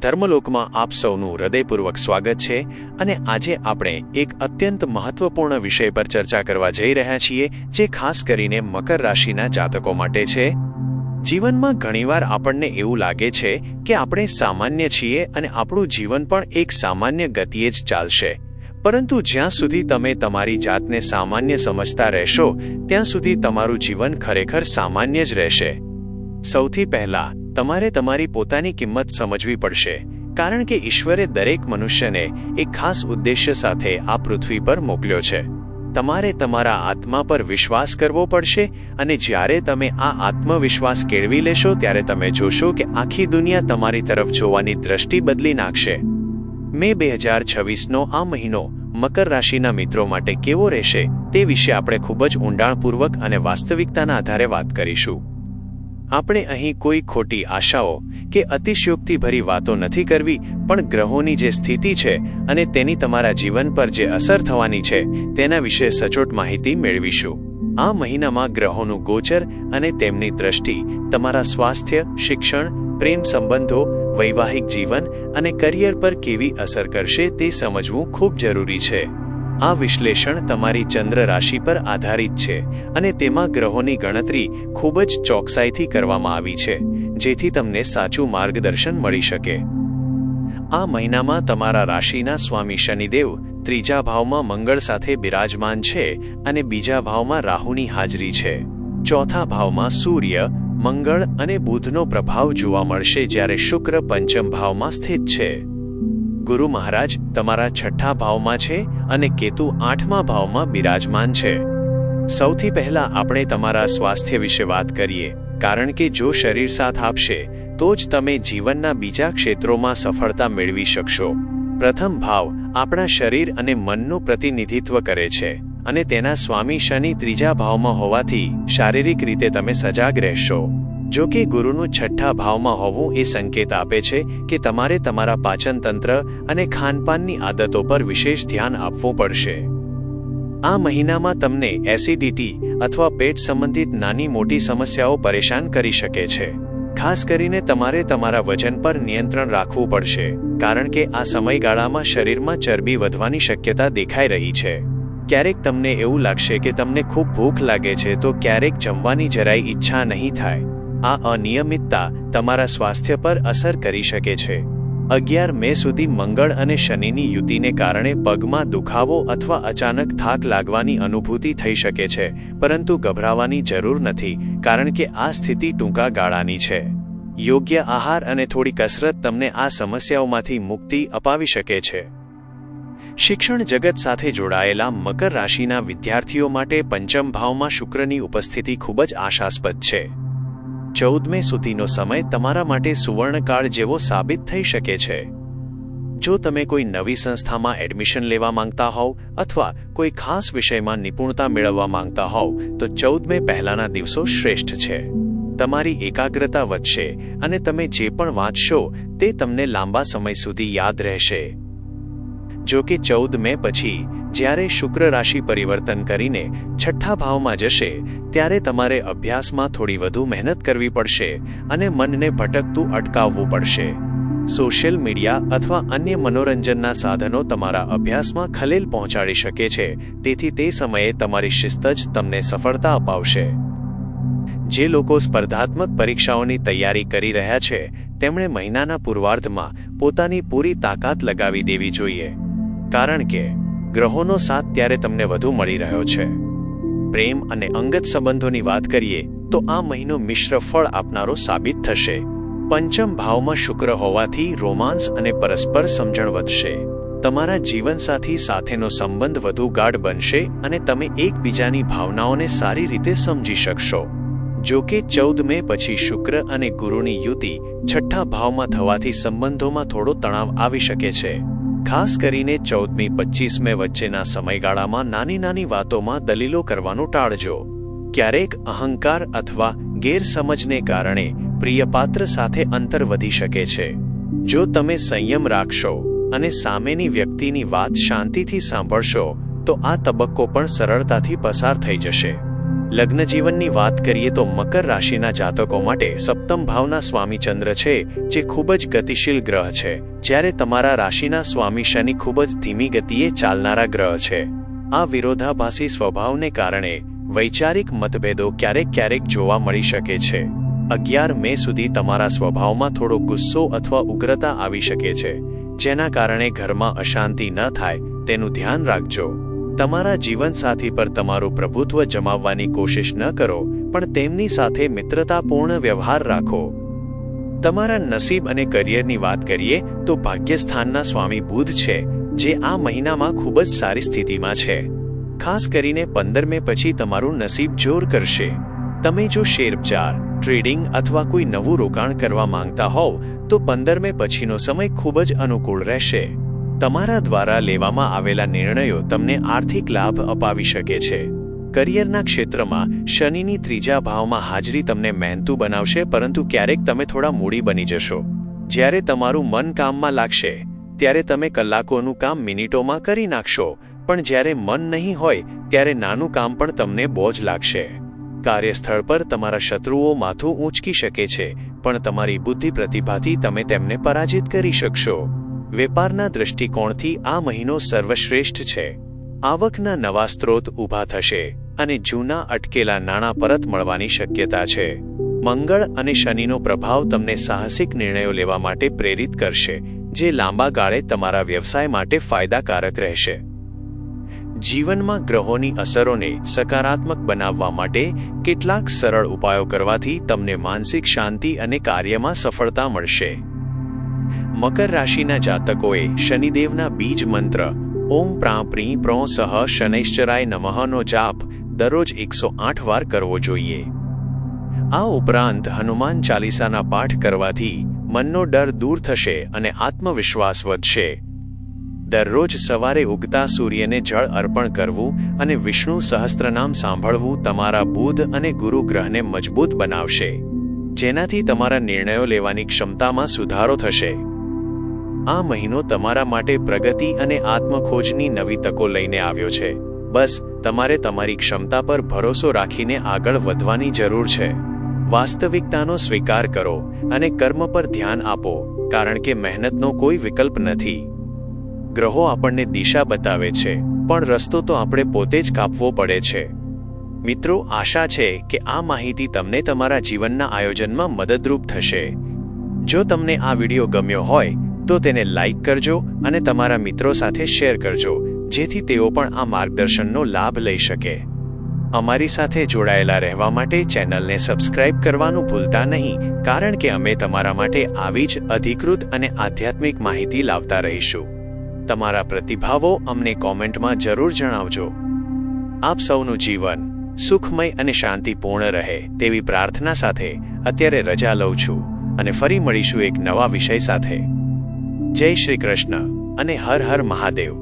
ધર્મલોકમાં આપ સૌનું હૃદયપૂર્વક સ્વાગત છે અને આજે આપણે એક અત્યંત મહત્વપૂર્ણ વિષય પર ચર્ચા કરવા જઈ રહ્યા છીએ, જે ખાસ કરીને મકર રાશિના જાતકો માટે છે। જીવનમાં ઘણીવાર આપણને એવું લાગે છે કે આપણે સામાન્ય છીએ અને આપણું જીવન પણ એક સામાન્ય ગતિએ જ ચાલશે, પરંતુ જ્યાં સુધી તમે તમારી જાતને સામાન્ય સમજતા રહેશો ત્યાં સુધી તમારું જીવન ખરેખર સામાન્ય જ રહેશે। સૌથી પહેલા તમારે તમારી પોતાની કિંમત સમજવી પડશે, કારણ કે ઈશ્વરે દરેક મનુષ્યને એક ખાસ ઉદ્દેશ્ય સાથે આ પૃથ્વી પર મોકલ્યો છે। તમારે તમારા આત્મા પર વિશ્વાસ કરવો પડશે અને જ્યારે તમે આ આત્મવિશ્વાસ કેળવી લેશો ત્યારે તમે જોશો કે આખી દુનિયા તમારી તરફ જોવાની દ્રષ્ટિ બદલી નાખશે। મે 2026નો આ મહિનો મકર રાશિના મિત્રો માટે કેવો રહેશે તે વિશે આપણે ખૂબ જ ઊંડાણપૂર્વક અને વાસ્તવિકતાના આધારે વાત કરીશું। આપણે અહીં કોઈ ખોટી આશાઓ કે અતિશયોક્તિભરી વાતો નથી કરવી, પણ ગ્રહોની જે સ્થિતિ છે અને તેની તમારા જીવન પર જે અસર થવાની છે તેના વિશે સચોટ માહિતી મેળવીશું। આ મહિનામાં ગ્રહોનું ગોચર અને તેમની દ્રષ્ટિ તમારા સ્વાસ્થ્ય, શિક્ષણ, પ્રેમ સંબંધો, વૈવાહિક જીવન અને કરિયર પર કેવી અસર કરશે તે સમજવું ખૂબ જરૂરી છે। આ વિશ્લેષણ તમારી ચંદ્ર રાશિ પર આધારિત છે અને તેમાં ગ્રહોની ગણતરી ખૂબ જ ચોકસાઈથી કરવામાં આવી છે, જેથી તમને સાચું માર્ગદર્શન મળી શકે। આ મહિનામાં તમારા રાશિના સ્વામી શનિદેવ ત્રીજા ભાવમાં મંગળ સાથે બિરાજમાન છે અને બીજા ભાવમાં રાહુની હાજરી છે। ચોથા ભાવમાં સૂર્ય, મંગળ અને બુધનો પ્રભાવ જોવા મળશે, જ્યારે શુક્ર પંચમ ભાવમાં સ્થિત છે। ગુરુ મહારાજ તમારા છઠ્ઠા ભાવમાં છે અને કેતુ આઠમા ભાવમાં બિરાજમાન છે। સૌથી પહેલા આપણે તમારા સ્વાસ્થ્ય વિશે વાત કરીએ, કારણ કે જો શરીર સાથ આપશે તો જ તમે જીવનના બીજા ક્ષેત્રોમાં સફળતા મેળવી શકશો। પ્રથમ ભાવ આપણા શરીર અને મનનું પ્રતિનિધિત્વ કરે છે અને તેના સ્વામી શનિ ત્રીજા ભાવમાં હોવાથી શારીરિક રીતે તમે સજાગ રહેશો। જો કે ગુરુનું છઠ્ઠા ભાવમાં હોવું એ સંકેત આપે છે કે તમારે તમારા પાચન તંત્ર અને ખાનપાનની આદતો પર વિશેષ ધ્યાન આપવું પડશે। આ મહિનામાં તમને એસિડિટી અથવા પેટ સંબંધિત નાની મોટી સમસ્યાઓ પરેશાન કરી શકે છે। ખાસ કરીને તમારે તમારા વજન પર નિયંત્રણ રાખવું પડશે, કારણ કે આ સમયગાળામાં શરીરમાં ચરબી વધવાની શક્યતા દેખાઈ રહી છે। ક્યારેક તમને એવું લાગશે કે તમને ખૂબ ભૂખ લાગે છે તો ક્યારેક જમવાની જરાય ઈચ્છા નહીં થાય। આ અનિયમિતતા તમારા સ્વાસ્થ્ય પર અસર કરી શકે છે। 11 મે સુધી મંગળ અને શનિની યુતિને કારણે પગમાં દુખાવો અથવા અચાનક થાક લાગવાની અનુભૂતિ થઈ શકે છે, પરંતુ ગભરાવાની જરૂર નથી, કારણ કે આ સ્થિતિ ટૂંકા ગાળાની છે। યોગ્ય આહાર અને થોડી કસરત તમને આ સમસ્યાઓમાંથી મુક્તિ અપાવી શકે છે। શિક્ષણ જગત સાથે જોડાયેલા મકર રાશિના વિદ્યાર્થીઓ માટે પંચમ ભાવમાં શુક્રની ઉપસ્થિતિ ખૂબ જ આશાસ્પદ છે। 14 મે સુધીનો સમય તમારા માટે સુવર્ણકાળ જેવો સાબિત થઈ શકે છે। જો તમે કોઈ નવી સંસ્થામાં એડમિશન લેવા માંગતા હોવ અથવા કોઈ ખાસ વિષયમાં નિપુણતા મેળવવા માંગતા હોવ તો 14 મે પહેલાના દિવસો શ્રેષ્ઠ છે। તમારી એકાગ્રતા વધશે અને તમે જે પણ વાંચશો તે તમને લાંબા સમય સુધી યાદ રહેશે। જો કે 14 મે પછી જ્યારે શુક્ર રાશિ પરિવર્તન કરીને છઠ્ઠા ભાવમાં જશે ત્યારે તમારે અભ્યાસમાં થોડી વધુ મહેનત કરવી પડશે અને મનને ભટકતું અટકાવવું પડશે। સોશિયલ મીડિયા અથવા અન્ય મનોરંજનના સાધનો તમારા અભ્યાસમાં ખલેલ પહોંચાડી શકે છે, તેથી તે સમયે તમારી શિસ્ત જ તમને સફળતા અપાવશે। જે લોકો સ્પર્ધાત્મક પરીક્ષાઓની તૈયારી કરી રહ્યા છે તેમણે મહિનાના પૂર્વાર્ધમાં પોતાની પૂરી તાકાત લગાવી દેવી જોઈએ, કારણ કે ગ્રહોનો સાથ ત્યારે તમને વધુ મળી રહ્યો છે। પ્રેમ અને અંગત સંબંધોની વાત કરીએ તો આ મહિનો મિશ્ર ફળ આપનારો સાબિત થશે। પંચમ ભાવમાં શુક્ર હોવાથી રોમાન્સ અને પરસ્પર સમજણ વધશે। તમારા જીવનસાથી સાથેનો સંબંધ વધુ ગાઢ બનશે અને તમે એકબીજાની ભાવનાઓને સારી રીતે સમજી શકશો। જો કે 14 મે પછી શુક્ર અને ગુરુની યુતિ છઠ્ઠા ભાવમાં થવાથી સંબંધોમાં થોડો તણાવ આવી શકે છે। ખાસ કરીને 14મી 25 મે વચ્ચેના સમયગાળામાં નાની નાની વાતોમાં દલીલો કરવાનું ટાળજો। ક્યારેક અહંકાર અથવા ગેરસમજને કારણે પ્રિયપાત્ર સાથે અંતર વધી શકે છે। જો તમે સંયમ રાખશો અને સામેની વ્યક્તિની વાત શાંતિથી સાંભળશો તો આ તબક્કો પણ સરળતાથી પસાર થઈ જશે। લગ્નજીવનની વાત કરીએ તો મકર રાશિના જાતકો માટે સપ્તમ ભાવના સ્વામી ચંદ્ર છે, જે ખૂબ જ ગતિશીલ ગ્રહ છે, જ્યારે તમારા રાશિના સ્વામી શનિ ખૂબ જ ધીમી ગતિએ ચાલનારા ગ્રહ છે. આ વિરોધાભાસી સ્વભાવને કારણે વૈચારિક મતભેદો ક્યારેક જોવા મળી શકે છે. 11 મે સુધી તમારા સ્વભાવમાં થોડો ગુસ્સો અથવા ઉગ્રતા આવી શકે છે, જેના કારણે ઘરમાં અશાંતિ ન થાય તેનું ધ્યાન રાખજો. તમારા જીવનસાથી પર તમારું પ્રભુત્વ જમાવવાની કોશિશ ન કરો, પણ તેમની સાથે મિત્રતાપૂર્ણ વ્યવહાર રાખો. તમારા નસીબ અને કરિયરની વાત કરીએ તો ભાગ્યસ્થાનના સ્વામી બુધ છે, જે આ મહિનામાં ખૂબ જ સારી સ્થિતિમાં છે. ખાસ કરીને 15 મે પછી તમારું નસીબ જોર કરશે. તમે જો શેરબજાર, ટ્રેડિંગ અથવા કોઈ નવું રોકાણ કરવા માંગતા હોવ તો 15 મે પછીનો સમય ખૂબ જ અનુકૂળ રહેશે. તમારા દ્વારા લેવામાં આવેલા નિર્ણયો તમને આર્થિક લાભ અપાવી શકે છે. કરિયરના ક્ષેત્રમાં શનિની 3જા ભાવમાં હાજરી તમને મહેનતુ બનાવશે, પરંતુ ક્યારેક તમે થોડા મૂડી બની જશો. જ્યારે તમારું મન કામમાં લાગશે ત્યારે તમે કલાકોનું કામ મિનિટોમાં કરી નાખશો, પણ જ્યારે મન નહીં હોય ત્યારે નાનું કામ પણ તમને બોજ લાગશે. કાર્યસ્થળ પર તમારા શત્રુઓ માથું ઊંચકી શકે છે, પણ તમારી બુદ્ધિ પ્રતિભાથી તમે તેમને પરાજિત કરી શકશો. વેપારના દૃષ્ટિકોણથી આ મહિનો સર્વશ્રેષ્ઠ છે. આવકના નવા સ્ત્રોત ઊભા થશે અને જૂના અટકેલા નાણાં પરત મળવાની શક્યતા છે. મંગળ અને શનિનો પ્રભાવ તમને સાહસિક નિર્ણયો લેવા માટે પ્રેરિત કરશે, જે લાંબા ગાળે તમારા વ્યવસાય માટે ફાયદાકારક રહેશે. જીવનમાં ગ્રહોની અસરોને સકારાત્મક બનાવવા માટે કેટલાક સરળ ઉપાયો કરવાથી તમને માનસિક શાંતિ અને કાર્યમાં સફળતા મળશે. મકર રાશિના જાતકોએ શનિદેવના બીજ મંત્ર ઓમ પ્રાં પ્રી પ્રો સહ શનૈશ્ચરાય નમઃનો જાપ દરરોજ 108 વાર કરવો જોઈએ. આ ઉપરાંત હનુમાન ચાલીસાના પાઠ કરવાથી મનનો ડર દૂર થશે અને આત્મવિશ્વાસ વધશે. દરરોજ સવારે ઉગતા સૂર્યને જળ અર્પણ કરવું અને વિષ્ણુ સહસ્ત્રનામ સાંભળવું તમારા બુધ અને ગુરુ ગ્રહને મજબૂત બનાવશે, જેનાથી તમારા નિર્ણયો લેવાની ક્ષમતામાં સુધારો થશે. આ મહિનો તમારા માટે પ્રગતિ અને આત્મખોજની નવી તકો લઈને આવ્યો છે. બસ તમારે તમારી ક્ષમતા પર ભરોસો રાખીને આગળ વધવાની જરૂર છે. વાસ્તવિકતાનો સ્વીકાર કરો અને કર્મ પર ધ્યાન આપો, કારણ કે મહેનતનો કોઈ વિકલ્પ નથી. ગ્રહો આપણને દિશા બતાવે છે, પણ રસ્તો તો આપણે પોતે જ કાપવો પડે છે. મિત્રો, આશા છે કે આ માહિતી તમને તમારા જીવનના આયોજનમાં મદદરૂપ થશે. જો તમને આ વિડીયો ગમ્યો હોય તો તેને લાઈક કરજો અને તમારા મિત્રો સાથે શેર કરજો, જેથી તેઓ પણ આ માર્ગદર્શનનો લાભ લઈ શકે. અમારી સાથે જોડાયેલા રહેવા માટે ચેનલને સબસ્ક્રાઇબ કરવાનું ભૂલતા નહીં, કારણ કે અમે તમારા માટે આવી જ અધિકૃત અને આધ્યાત્મિક માહિતી લાવતા રહીશું. તમારા પ્રતિભાવો અમને કોમેન્ટમાં જરૂર જણાવજો. આપ સૌનું જીવન સુખમય અને શાંતિપૂર્ણ રહે તેવી પ્રાર્થના સાથે અત્યારે રજા લઉં છું અને ફરી મળીશું એક નવા વિષય સાથે. જય શ્રી કૃષ્ણ અને હર હર મહાદેવ.